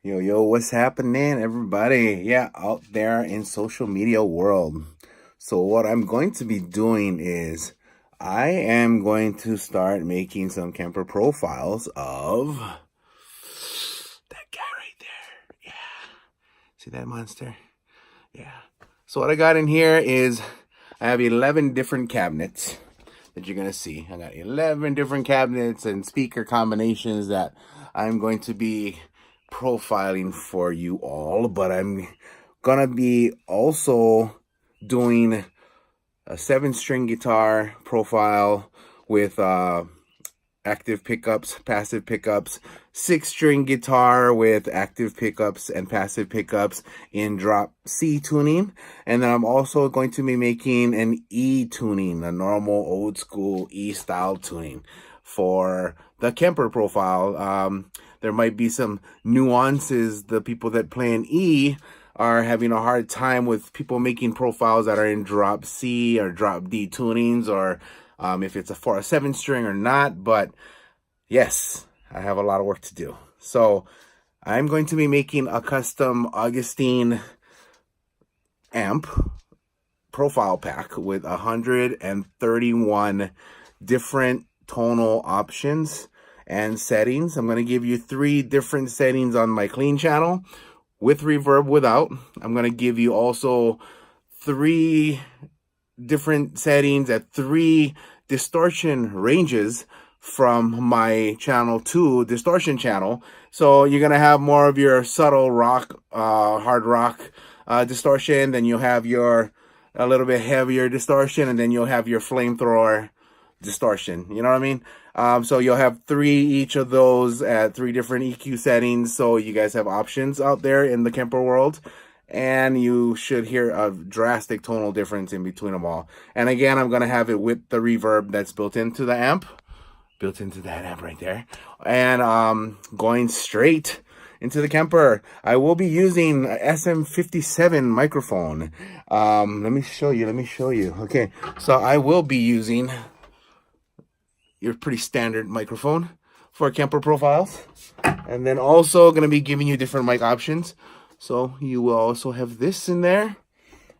Yo, what's happening, everybody? Yeah, out there in social media world. So what I'm going to be doing is I am going to start making some Kemper profiles of that guy right there. Yeah. See that monster? Yeah. So what I got in here is I have 11 different cabinets that you're going to see. I got 11 different cabinets and speaker combinations that I'm going to be profiling for you all, but I'm gonna be also doing a 7-string guitar profile with active pickups, passive pickups, 6-string guitar with active pickups and passive pickups in drop C tuning. And then I'm also going to be making an E tuning, a normal old school E style tuning for the Kemper profile. There might be some nuances. The people that play an E are having a hard time with people making profiles that are in drop C or drop D tunings, or if it's for a 7-string or not. But yes, I have a lot of work to do. So I'm going to be making a custom Augustine amp profile pack with 131 different tonal options and settings. I'm going to give you 3 different settings on my clean channel, with reverb, without. I'm going to give you also 3 different settings at 3 distortion ranges from my channel 2 distortion channel. So you're going to have more of your subtle rock, hard rock distortion, then you'll have your a little bit heavier distortion, and then you'll have your flamethrower distortion. You know what I mean? So you'll have 3 each of those at 3 different EQ settings. So you guys have options out there in the Kemper world, and you should hear a drastic tonal difference in between them all. And again, I'm going to have it with the reverb that's built into the amp, built into that amp right there. And going straight into the Kemper, I will be using a SM57 microphone. Let me show you. Okay, so I will be using your pretty standard microphone for Kemper profiles, and then also going to be giving you different mic options. So you will also have this in there.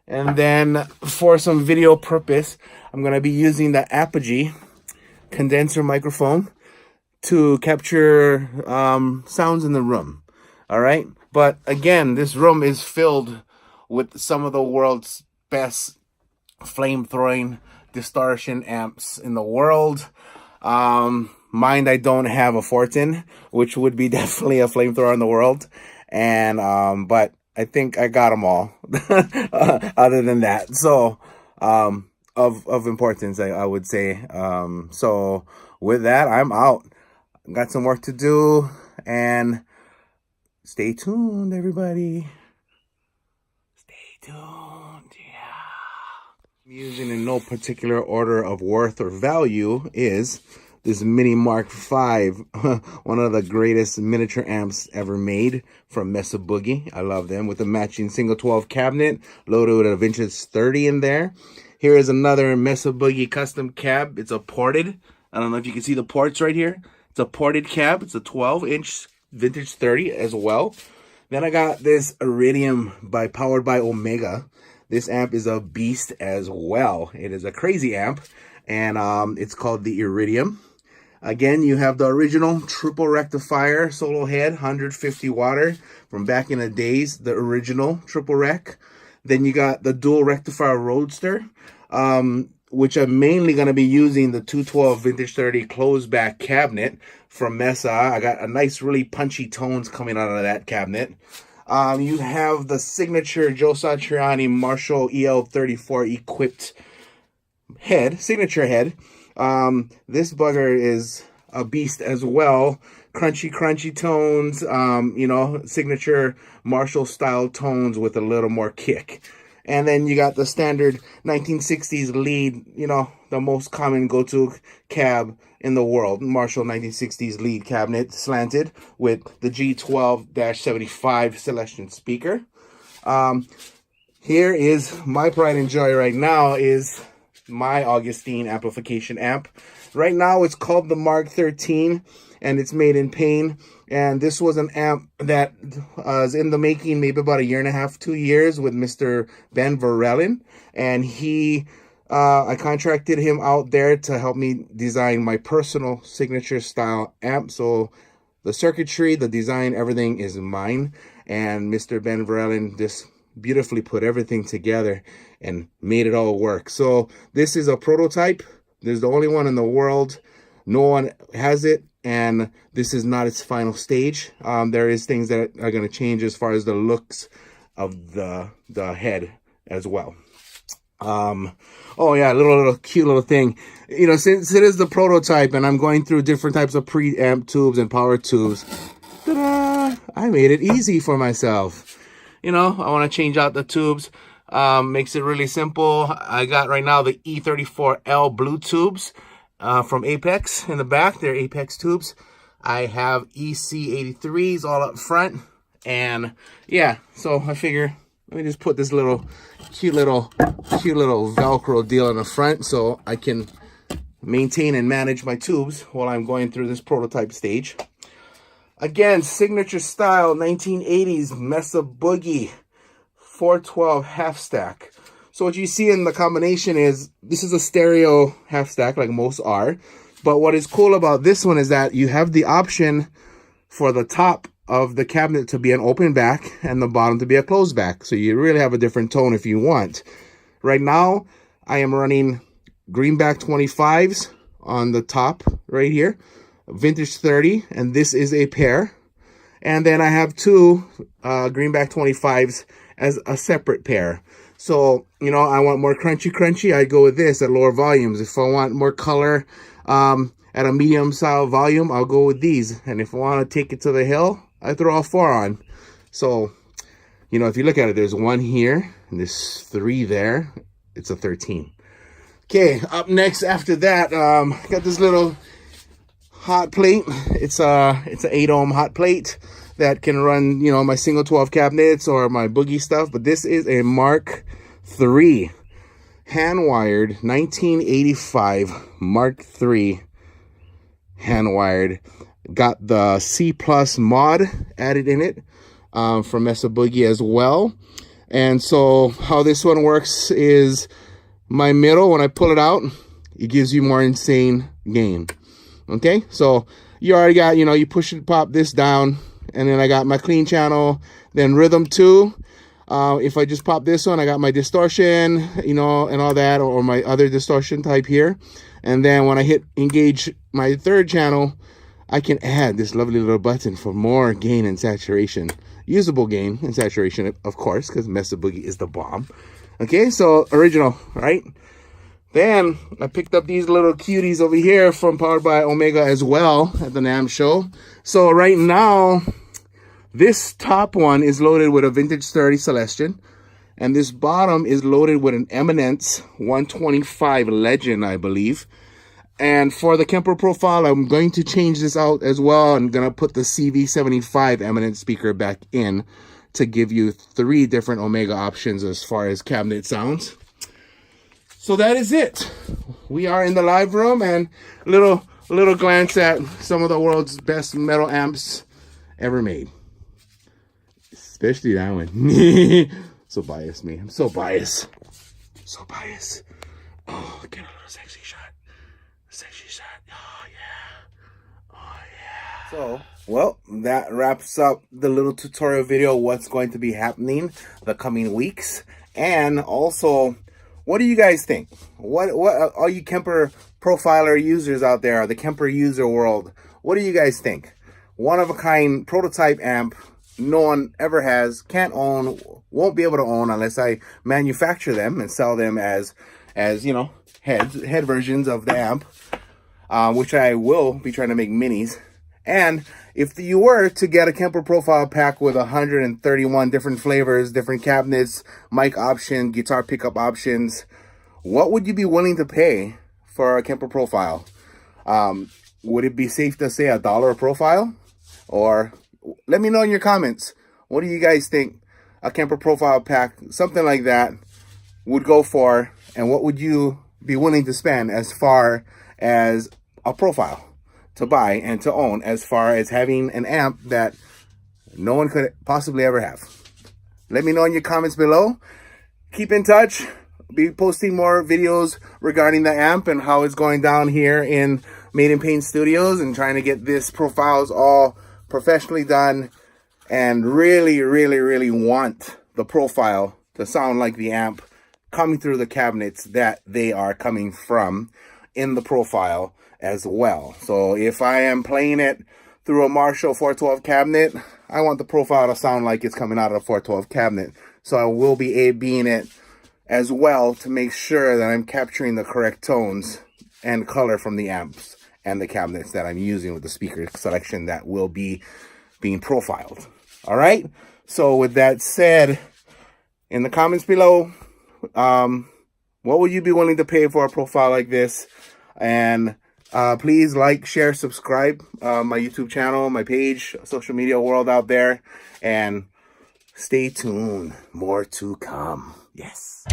And then for some video purpose, I'm going to be using the Apogee condenser microphone to capture sounds in the room. All right. But again, this room is filled with some of the world's best flame-throwing distortion amps in the world. Mind I don't have a Fortin, which would be definitely a flamethrower in the world. And but I think I got them all other than that. So of importance, I would say. So with that, I'm out. Got some work to do, and stay tuned, everybody. Stay tuned. Yeah. Using in no particular order of worth or value is this Mini Mark V, one of the greatest miniature amps ever made from Mesa Boogie. I love them, with a matching single 12 cabinet loaded with a vintage 30 in there. Here is another Mesa Boogie custom cab. It's a ported. I don't know if you can see the ports right here. It's a ported cab. It's a 12-inch vintage 30 as well. Then I got this Iridium powered by Omega. This amp is a beast as well. It is a crazy amp, and it's called the Iridium. Again, you have the original triple rectifier solo head, 150 watt from back in the days, the original triple rec. Then you got the dual rectifier Roadster, which I'm mainly going to be using the 212 vintage 30 closed back cabinet from Mesa. I got a nice, really punchy tones coming out of that cabinet. You have the signature Joe Satriani Marshall EL34 equipped head, signature head. This bugger is a beast as well. Crunchy tones, you know, signature Marshall style tones with a little more kick. And then you got the standard 1960s lead, you know, the most common go-to cab in the world, Marshall 1960s lead cabinet, slanted with the G12-75 Celestion speaker. Here is my pride and joy right now is my Augustine Amplification amp. Right now it's called the Mark 13, and it's made in pain. And this was an amp that was in the making maybe about 1.5 to 2 years with Mr. Ben Verellen, and I contracted him out there to help me design my personal signature style amp. So the circuitry, the design, everything is mine. And Mr. Ben Verellen just beautifully put everything together and made it all work. So this is a prototype. There's the only one in the world. No one has it. And this is not its final stage. There is things that are going to change as far as the looks of the head as well. Oh yeah, little cute little thing. You know, since it is the prototype and I'm going through different types of preamp tubes and power tubes, ta-da, I made it easy for myself. You know, I want to change out the tubes. Makes it really simple. I got right now the E34L blue tubes from Apex in the back. They're Apex tubes. I have EC83s all up front. And yeah, so I figure let me just put this cute little Velcro deal in the front so I can maintain and manage my tubes while I'm going through this prototype stage. Again, signature style 1980s Mesa Boogie 412 half stack. So what you see in the combination is this is a stereo half stack like most are. But what is cool about this one is that you have the option for the top of the cabinet to be an open back and the bottom to be a closed back. So you really have a different tone if you want. Right now, I am running greenback 25s on the top right here, vintage 30, and this is a pair. And then I have two greenback 25s as a separate pair. So, you know, I want more crunchy, I go with this at lower volumes. If I want more color at a medium style volume, I'll go with these. And if I want to take it to the hill, I throw all 4 on. So, you know, if you look at it, there's 1 here, and there's 3 there. It's a 13. Okay, up next after that, got this little hot plate. It's an 8 ohm hot plate that can run, you know, my single 12 cabinets or my boogie stuff. But this is a Mark III, hand-wired, 1985 Mark III, hand-wired. Got the C+ mod added in it from Mesa Boogie as well. And so how this one works is my middle, when I pull it out, it gives you more insane gain. Okay, so you already got, you know, you push and pop this down, and then I got my clean channel, then rhythm 2. If I just pop this one, I got my distortion, you know, and all that, or my other distortion type here. And then when I hit engage my 3rd channel, I can add this lovely little button for more gain and saturation. Usable gain and saturation, of course, because Mesa Boogie is the bomb. Okay, so original, right? Then I picked up these little cuties over here from Powered by Omega as well at the NAMM show. So right now, this top one is loaded with a vintage 30 Celestion. And this bottom is loaded with an Eminence 125 Legend, I believe. And for the Kemper profile, I'm going to change this out as well. I'm going to put the CV75 Eminence speaker back in to give you 3 different Omega options as far as cabinet sounds. So that is it. We are in the live room, and a little glance at some of the world's best metal amps ever made. Especially that one. So biased, me. I'm so biased. So biased. Oh, get a little sexy shot. Sexy shot. Oh, yeah. Oh, yeah. So, well, that wraps up the little tutorial video, what's going to be happening the coming weeks. And also, what do you guys think? What all you Kemper profiler users out there, the Kemper user world, what do you guys think? One of a kind prototype amp, no one ever has, can't own, won't be able to own unless I manufacture them and sell them as you know, head versions of the amp, which I will be trying to make minis. And if you were to get a Kemper profile pack with 131 different flavors, different cabinets, mic option, guitar pickup options, what would you be willing to pay for a Kemper profile? Would it be safe to say $1 a profile? Or let me know in your comments. What do you guys think a Kemper profile pack, something like that, would go for? And what would you be willing to spend as far as a profile? to buy and to own, as far as having an amp that no one could possibly ever have. Let me know in your comments below. Keep in touch. Be posting more videos regarding the amp and how it's going down here in Made in Paint Studios, and trying to get this profiles all professionally done, and really want the profile to sound like the amp coming through the cabinets that they are coming from in the profile as well. So if I am playing it through a Marshall 412 cabinet, I want the profile to sound like it's coming out of a 412 cabinet. So I will be A/B'ing it as well to make sure that I'm capturing the correct tones and color from the amps and the cabinets that I'm using with the speaker selection that will be being profiled. All right. So with that said, in the comments below, what would you be willing to pay for a profile like this? And please like, share, subscribe my YouTube channel, my page, social media world out there, and stay tuned. More to come. Yes.